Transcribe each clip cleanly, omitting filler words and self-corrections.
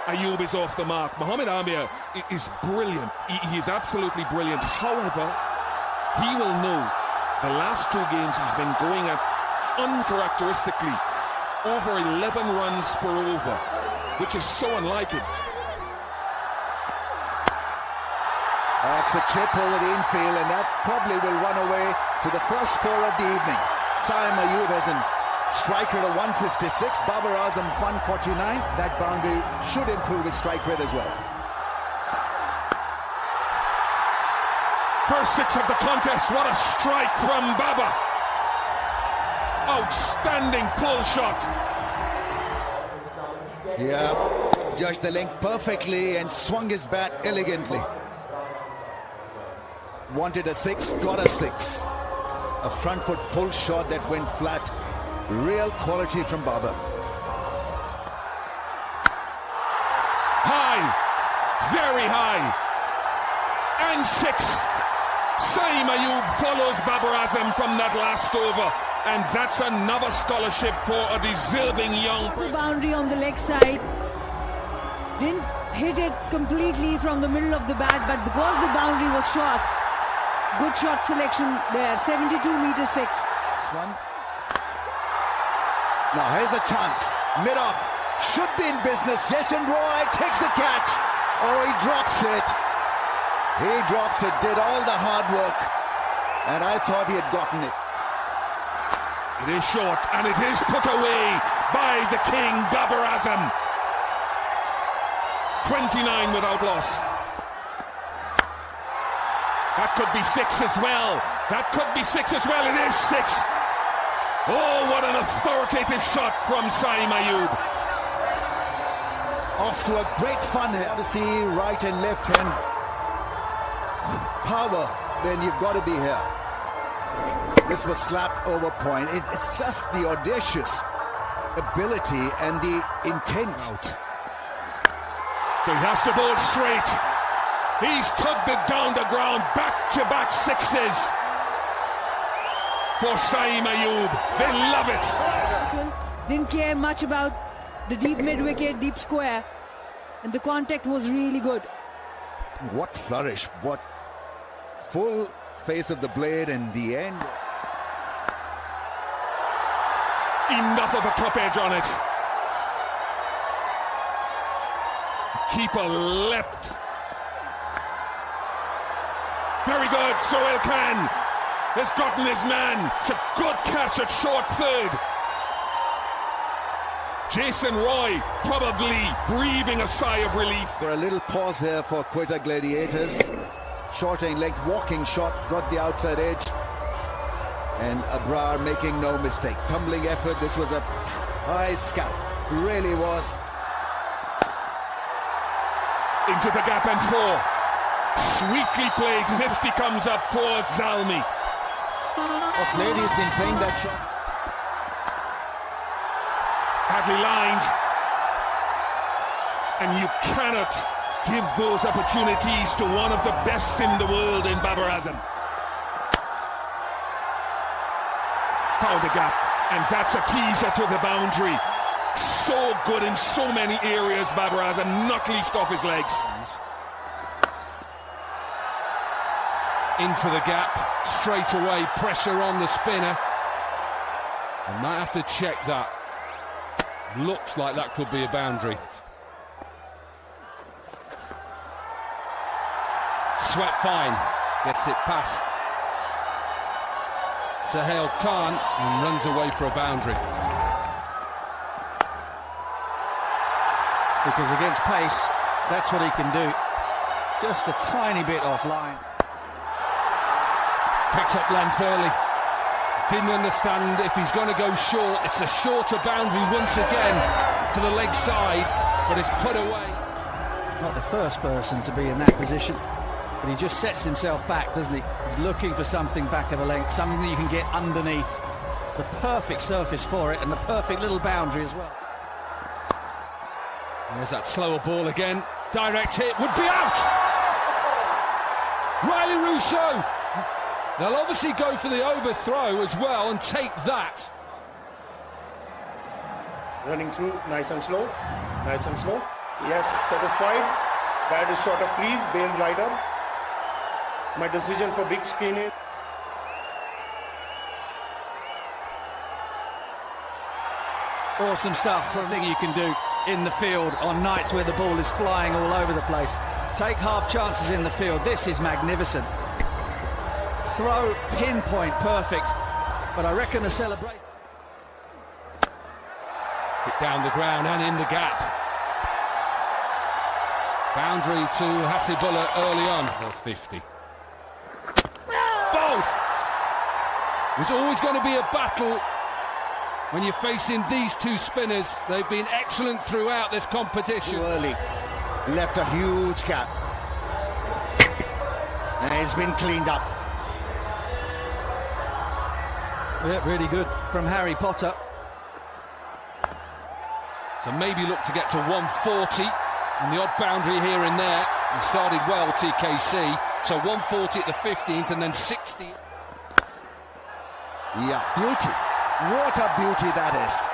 Ayub is off the mark. Mohammed Amir is brilliant. He is absolutely brilliant. However, he will know the last 2 games he's been going at uncharacteristically over 11 runs per over, which is so unlike him. That's a chip over the infield, and that probably will run away to the first 4 of the evening. Saim Ayub has a strike rate of 156, Babar Azam 149. That boundary should improve his strike rate as well. First 6 of the contest, what a strike from Babar. Outstanding pull shot. Yeah, judged the length perfectly and swung his bat elegantly. Wanted a 6, got a 6. A front foot pull shot that went flat. Real quality from Babar. High, very high. And 6. Saim Ayub follows Babar Azam from that last over. And that's another scholarship for a deserving young The boundary on the leg side. Didn't hit it completely from the middle of the bat, but because the boundary was short, good shot selection there. 72 meter 6. This one. Now here's a chance. Mid-off. Should be in business. Jason Roy takes the catch. Oh, he drops it. He drops it. Did all the hard work. And I thought he had gotten it. It is short, and it is put away by the king, Babar Azam. 29 without loss. That could be 6 as well. That could be 6 as well. It is 6. Oh, what an authoritative shot from Saim Ayub. Off to a great fun here to see right and left hand power. Then you've got to be here. This was slapped over point. It's just the audacious ability and the intent. So he has to bowl straight. He's tugged it down the ground. Back-to-back 6s for Saim Ayub. They love it. Didn't care much about the deep mid-wicket, deep square. And the contact was really good. What flourish. What full face of the blade and the end. Enough of a top edge on it. Keeper leapt. Very good. Sohail Khan has gotten his man. It's a good catch at short third. Jason Roy probably breathing a sigh of relief. For a little pause here for Quetta Gladiators. Shorting leg, walking shot, got the outside edge. And Abrar making no mistake. Tumbling effort. This was a high scout. Really was. Into the gap and 4. Sweetly played. 50 comes up for Zalmi. Off lady has been playing that shot. Badly lined. And you cannot give those opportunities to one of the best in the world in Babar Azam. Found the gap, and that's a teaser to the boundary. So good in so many areas, Babar Azam, not least off his legs. Into the gap, straight away, pressure on the spinner. I might have to check that. Looks like that could be a boundary. Swept fine, gets it past Sohail Khan and runs away for a boundary. Because against pace, that's what he can do. Just a tiny bit offline. Picked up length early. Didn't understand if he's going to go short. It's a shorter boundary once again to the leg side, but it's put away. Not the first person to be in that position, but he just sets himself back, doesn't he? He's looking for something back of a length, something that you can get underneath. It's the perfect surface for it and the perfect little boundary as well. There's that slower ball again. Direct hit would be out. Riley Rousseau. They'll obviously go for the overthrow as well and take that. Running through, nice and slow, nice and slow. Yes, satisfied. Bad is short of crease, Baines light up. My decision for big screen is... Awesome stuff for a thing you can do in the field on nights where the ball is flying all over the place. Take half chances in the field. This is magnificent. Throw, pinpoint, perfect. But I reckon the celebration... Hit down the ground and in the gap. Boundary to Hasibullah early on. 50. Bold! There's always going to be a battle when you're facing these two spinners. They've been excellent throughout this competition. Early left a huge gap, and it's been cleaned up. Yeah, really good from Harry Potter. So maybe look to get to 140 and the odd boundary here and there. He started well, TKC. So 140 at the 15th and then 60. Yeah, beauty. What a beauty that is.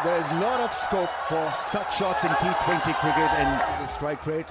There's a lot of scope for such shots in T20 cricket and the strike rate.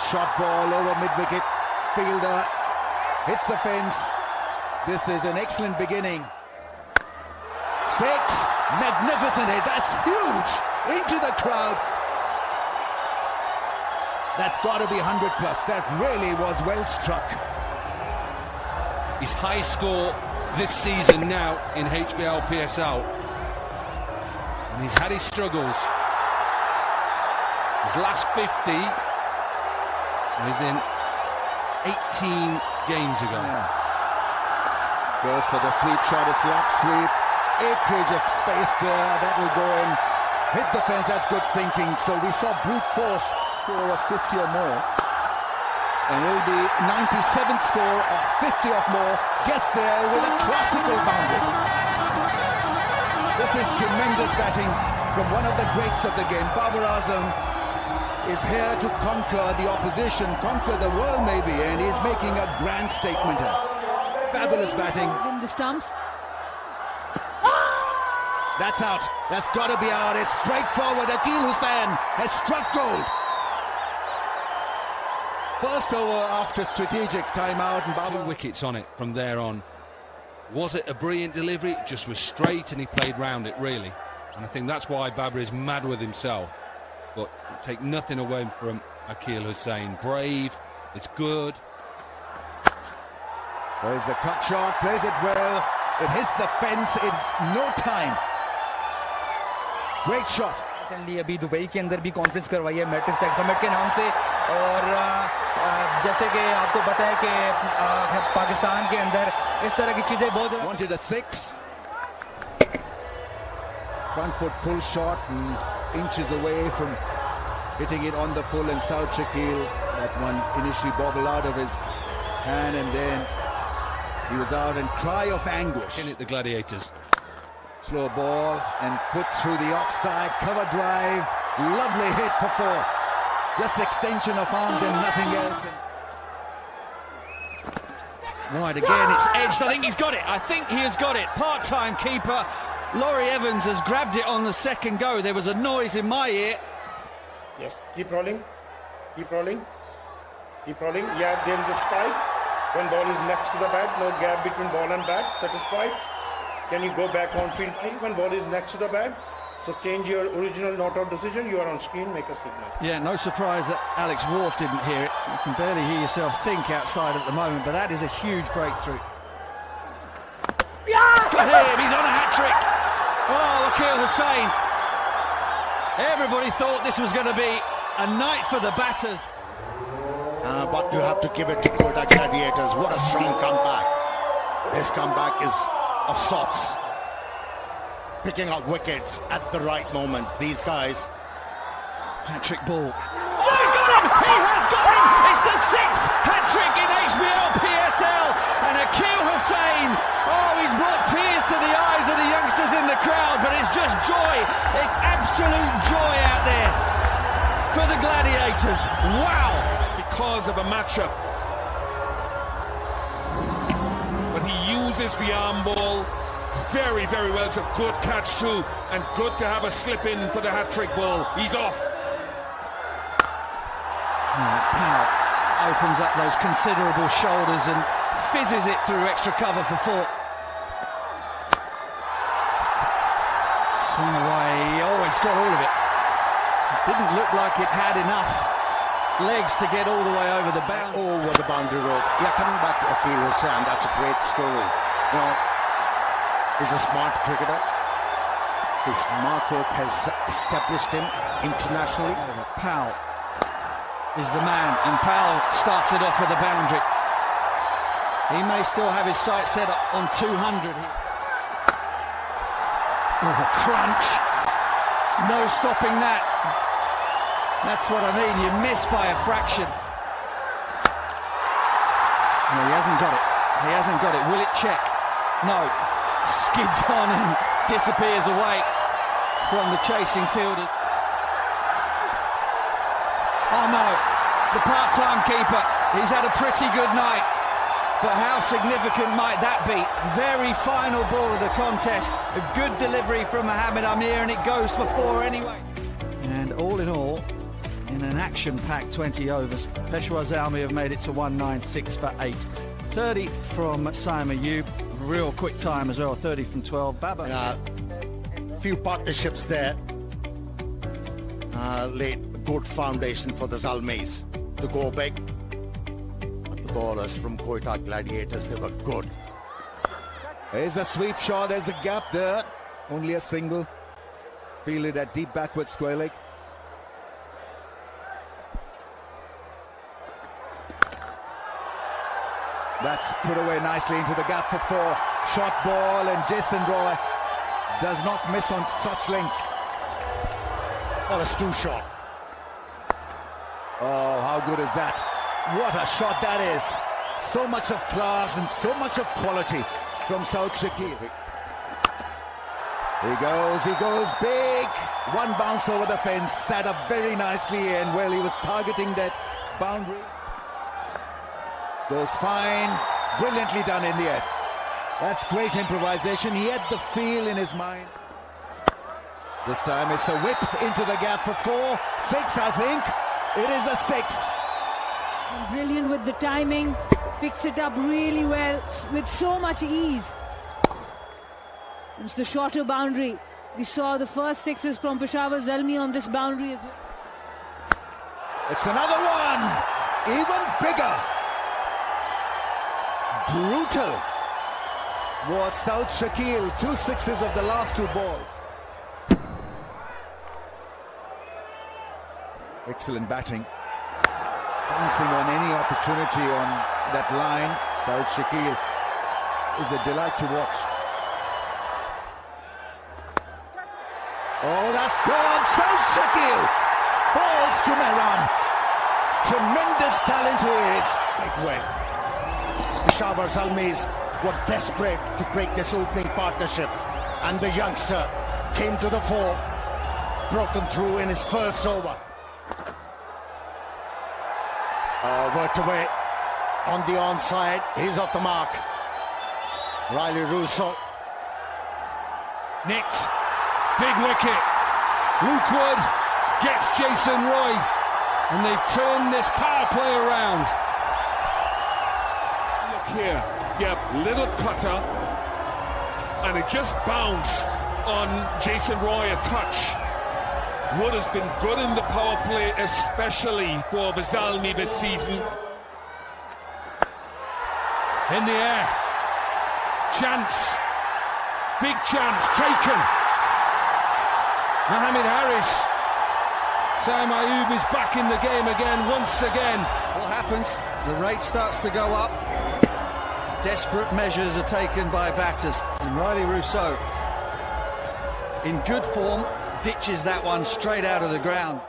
Shot ball over mid-wicket. Fielder hits the fence. This is an excellent beginning. 6. Magnificent hit. That's huge. Into the crowd. That's got to be 100 plus. That really was well struck. His high score this season now in HBL PSL. And he's had his struggles. His last 50 was in 18 games ago. Yeah. Goes for the sweep shot. It's lap sweep. Acreage of space there. That will go in. Hit the fence. That's good thinking. So we saw brute force score of 50 or more. And it'll be 97th score of 50 or more. Gets there with a classical boundary. This is tremendous batting from one of the greats of the game. Babar Azam is here to conquer the opposition, conquer the world maybe, and he's making a grand statement here. Fabulous batting. In the stumps. That's out. That's got to be out. It's straightforward. Akil Hussain has struck gold. First over after strategic timeout. And 2 wickets on it from there on. Was it a brilliant delivery? It just was straight and he played round it, really. And I think that's why Babar is mad with himself. But take nothing away from Akil Hussain. Brave. It's good. There's the cut shot. Plays it well. It hits the fence. It's no time. Great shot. Recently अभी Dubai के अंदर भी conference करवाई है matrix tech summit के नाम से और जैसे कि आपको पता है कि पाकिस्तान के अंदर इस तरह की चीजें बहुत wanted a 6 front foot pull shot and inches away from hitting it on the full, and South Shakil, that one initially bobbled out of his hand and then he was out, and cry of anguish. In at the Gladiators. Slow ball and put through the offside, cover drive, lovely hit for 4. Just extension of arms and nothing else. Right again, it's edged. I think he's got it. I think he has got it. Part-time keeper. Laurie Evans has grabbed it on the second go. There was a noise in my ear. Yes, keep rolling. Keep rolling. Keep rolling. Yeah, there is a spike. When ball is next to the bat, no gap between ball and bat. Satisfied? Can you go back on field when ball is next to the bat? So change your original not-out decision. You are on screen, make a signal. Yeah, no surprise that Alex Wharf didn't hear it. You can barely hear yourself think outside at the moment, but that is a huge breakthrough. Got him, he's on a hat-trick. Oh, Akil Hussain. Everybody thought this was going to be a night for the batters. But you have to give it to Quetta Gladiators. What a strong comeback. This comeback is of sorts. Picking up wickets at the right moments. These guys. Hat-trick ball. Oh, he's got him! He has got him! It's the 6th hat-trick in HBL PSL. And Akil Hussain, oh, he's brought tears to the eyes of the youngsters in the crowd, but it's just joy. It's absolute joy out there for the Gladiators. Wow! Because of a matchup. But he uses the arm ball very, very well. It's a good catch too, and good to have a slip in for the hat-trick ball. He's off. Powell opens up those considerable shoulders and fizzes it through extra cover for four. Swing away. Oh, it's got all of it. It didn't look like it had enough legs to get all the way over the boundary. Over the boundary rope. Yeah, coming back to Akil Hussain, that's a great story. You know, he's a smart cricketer. His mark work has established him internationally. Powell is the man, and Powell starts it off with the boundary. He may still have his sights set on 200 here. Oh, the crunch. No stopping that. That's what I mean, you miss by a fraction. No, he hasn't got it. He hasn't got it. Will it check? No. Skids on and disappears away from the chasing fielders. Oh no, the part-time keeper. He's had a pretty good night. But how significant might that be? Very final ball of the contest. A good delivery from Mohammed Amir, and it goes for four anyway. And all in all, in an action-packed 20 overs, Peshawar Zalmi have made it to 196 for 8. 30 from Saima Ayub, real quick time as well, 30 from 12. Babar. Few partnerships there laid a good foundation for the Zalmis to go big. But the bowlers from Quetta Gladiators, they were good. There's a sweep shot, there's a gap there. Only a single. Fielded at deep backward square leg. That's put away nicely into the gap for four. Short ball, and Jason Roy does not miss on such length. What a stew shot. Oh, how good is that? What a shot that is. So much of class and so much of quality from South Shakil. He goes big. One bounce over the fence, sat up very nicely in while he was targeting that boundary. Goes fine, brilliantly done in the air. That's great improvisation. He had the feel in his mind. This time it's a whip into the gap for 4. 6, I think. It is a 6. Brilliant with the timing. Picks it up really well with so much ease. It's the shorter boundary. We saw the first 6s from Peshawar Zalmi on this boundary as well. It's another one. Even bigger. Brutal was South Shakil. 2 6s of the last 2 balls. Excellent batting. Bouncing on any opportunity on that line. South Shakil is a delight to watch. Oh, that's gone. South Shakil falls to Mehran. Tremendous talent he is. Big way. Peshawar Zalmis were desperate to break this opening partnership, and the youngster came to the fore, broken through in his first over. Worked away on the onside. He's off the mark. Riley Russo. Nicked. Big wicket. Luke Wood gets Jason Roy, and they've turned this power play around. Here, yep, little cutter, and it just bounced on Jason Roy a touch. Wood has been good in the power play, especially for the Zalmi this season. In the air, chance, big chance taken. Mohammed Harris, Saima Ayub is back in the game again, once again. What happens? The rate starts to go up. Desperate measures are taken by batters, and Riley Rousseau, in good form, ditches that one straight out of the ground.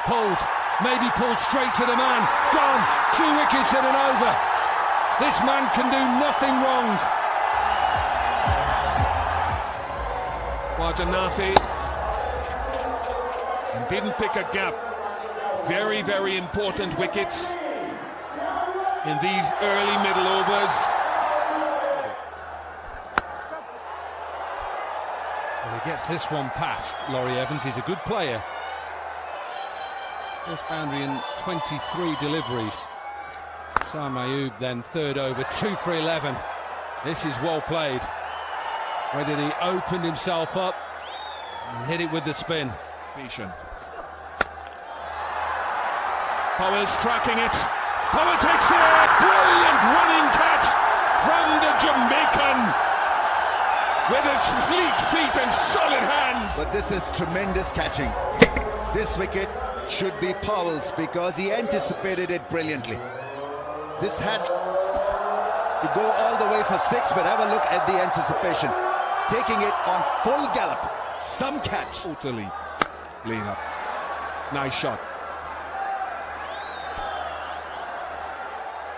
Pulled, maybe pulled straight to the man. Gone, 2 wickets in an over. This man can do nothing wrong. Wajanafi, and didn't pick a gap. Very, very important wickets in these early middle overs. Well, he gets this one past Laurie Evans. He's a good player. First boundary in 23 deliveries. Sam Ayoub then third over, 2 for 11. This is well played. Where did he open himself up and hit it with the spin? Patient. Powell's tracking it. Powell takes it. Brilliant running catch from the Jamaican with his fleet feet and solid hands. But this is tremendous catching. This wicket should be Powell's because he anticipated it brilliantly. This had to go all the way for 6, but have a look at the anticipation. Taking it on full gallop. Some catch. Totally clean up. Nice shot.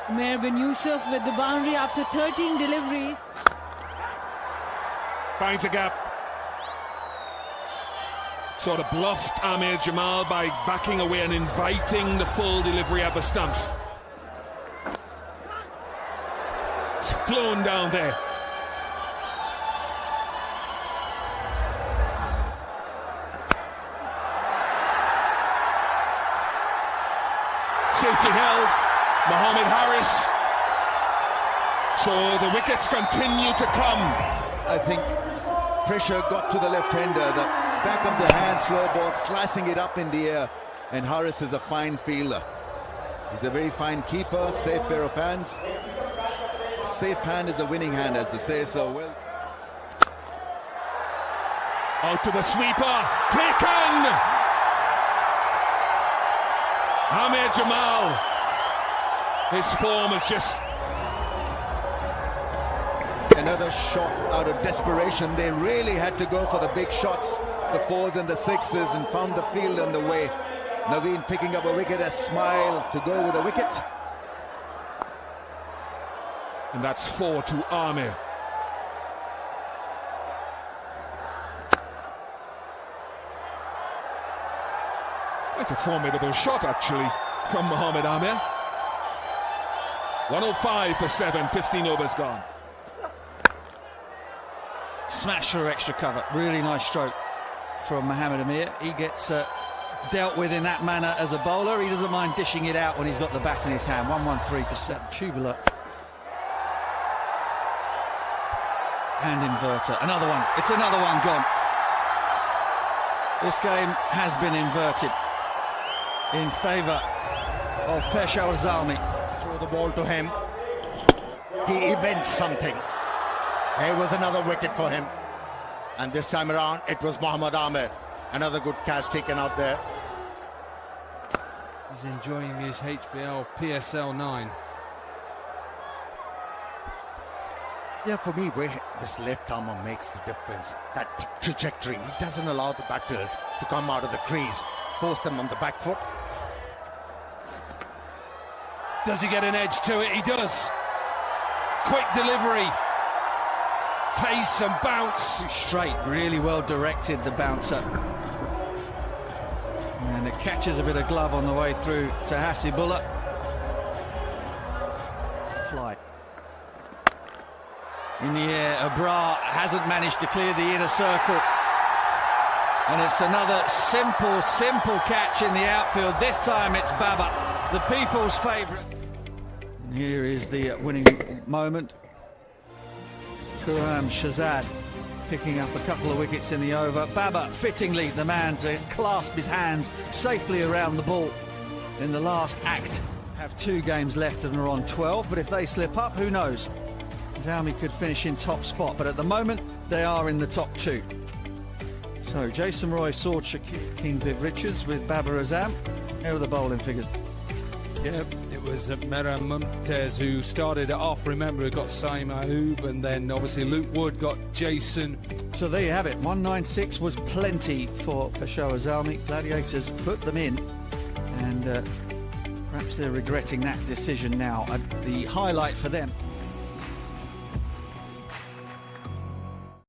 Amir bin Yusuf with the boundary after 13 deliveries. Finds a gap. Sort of bluffed Amir Jamal by backing away and inviting the full delivery at the stumps. It's flown down there. Safely held. Mohammed Harris. So the wickets continue to come. I think pressure got to the left-hander. The back of the hand, slow ball, slicing it up in the air. And Harris is a fine fielder. He's a very fine keeper, safe pair of hands. Safe hand is a winning hand, as they say, so well. Out to the sweeper. Taken! Amir Jamal. His form is just... Another shot out of desperation. They really had to go for the big shots, the 4s and the 6s, and found the field on the way. Naveen picking up a wicket, a smile to go with a wicket. And that's 4 to Amir. Quite a formidable shot, actually, from Mohammed Amir. 105 for 7, 15 overs gone. Smash for extra cover. Really nice stroke from Mohammed Amir. He gets dealt with in that manner as a bowler. He doesn't mind dishing it out when he's got the bat in his hand. 113 for 7. Tubular. And inverter. Another one. It's another one gone. This game has been inverted in favour of Peshawar Zalmi. Throw the ball to him. He invents something. There was another wicket for him. And this time around, it was Mohammed Amir. Another good catch taken out there. He's enjoying his HBL PSL 9. Yeah, for me, where this left armer makes the difference. That trajectory, he doesn't allow the batters to come out of the crease, force them on the back foot. Does he get an edge to it? He does. Quick delivery. Pace and bounce. Straight, really well directed, the bouncer. And it catches a bit of glove on the way through to Hasibullah. Flight. In the air, Abrar hasn't managed to clear the inner circle. And it's another simple catch in the outfield. This time it's Babar, the people's favourite. Here is the winning moment. Quram Shahzad picking up a couple of wickets in the over. Babar, fittingly the man to clasp his hands safely around the ball in the last act. Have 2 games left and are on 12, but if they slip up, who knows? Zalmi could finish in top spot, but at the moment they are in the top 2. So Jason Roy, Sword Shakir, Viv Richards with Babar Azam. Here are the bowling figures. Yeah, it was Mehran Mumtaz who started it off. Remember, it got Saim Ayoub, and then obviously Luke Wood got Jason. So there you have it. 196 was plenty for Peshawar Zalmi. Gladiators put them in, and perhaps they're regretting that decision now. The highlight for them.